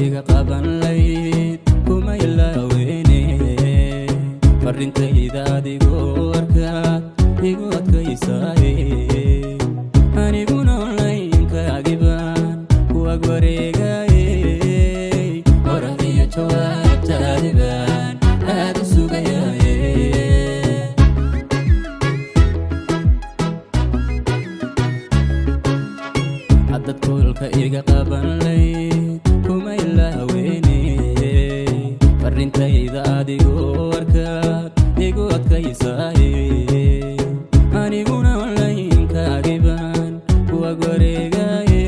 iga qaban layd kuma ilaaweyne farintayda adigoo arkaad igu adkaysaaye aniguna onlaynkaagiban ku ag wareegaaye qorah iyo jawaabtaadiban aad u sugayaaye haddad koolka iga qaban layd kuma ilaaweyne farintayda adigoo arkaad igu adkaysaaye aniguna onlaynkaagiban ku ag wareegaaye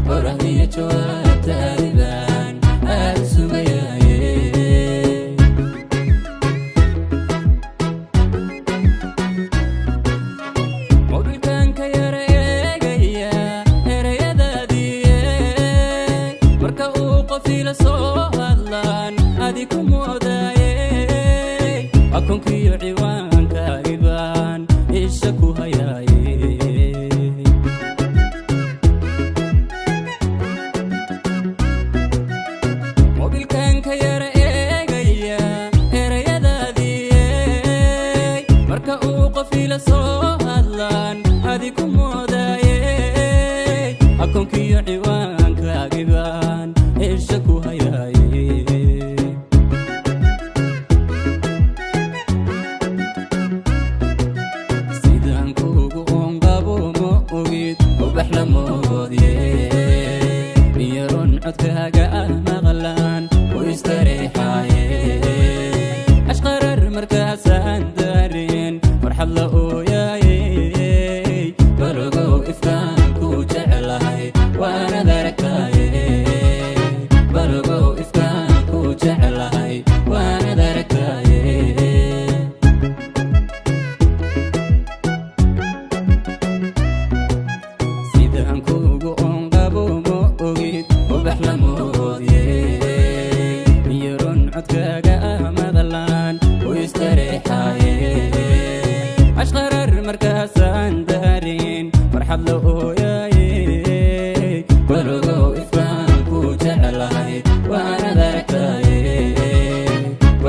qorah iyo jawaabtaadiban aad u sugayaaye mobilkanka yara eegaya erayadaadii marka uu qof ila soo hadlaan adi ku moodaaye akoonkiyo ciwaankaagiban isha ku hayaaye mobilkanka yara eegaya erayadaadii marka uu qof ila soo hadlaan adi ku moodaaye akoonkiyo ciwaankaagiban isha ku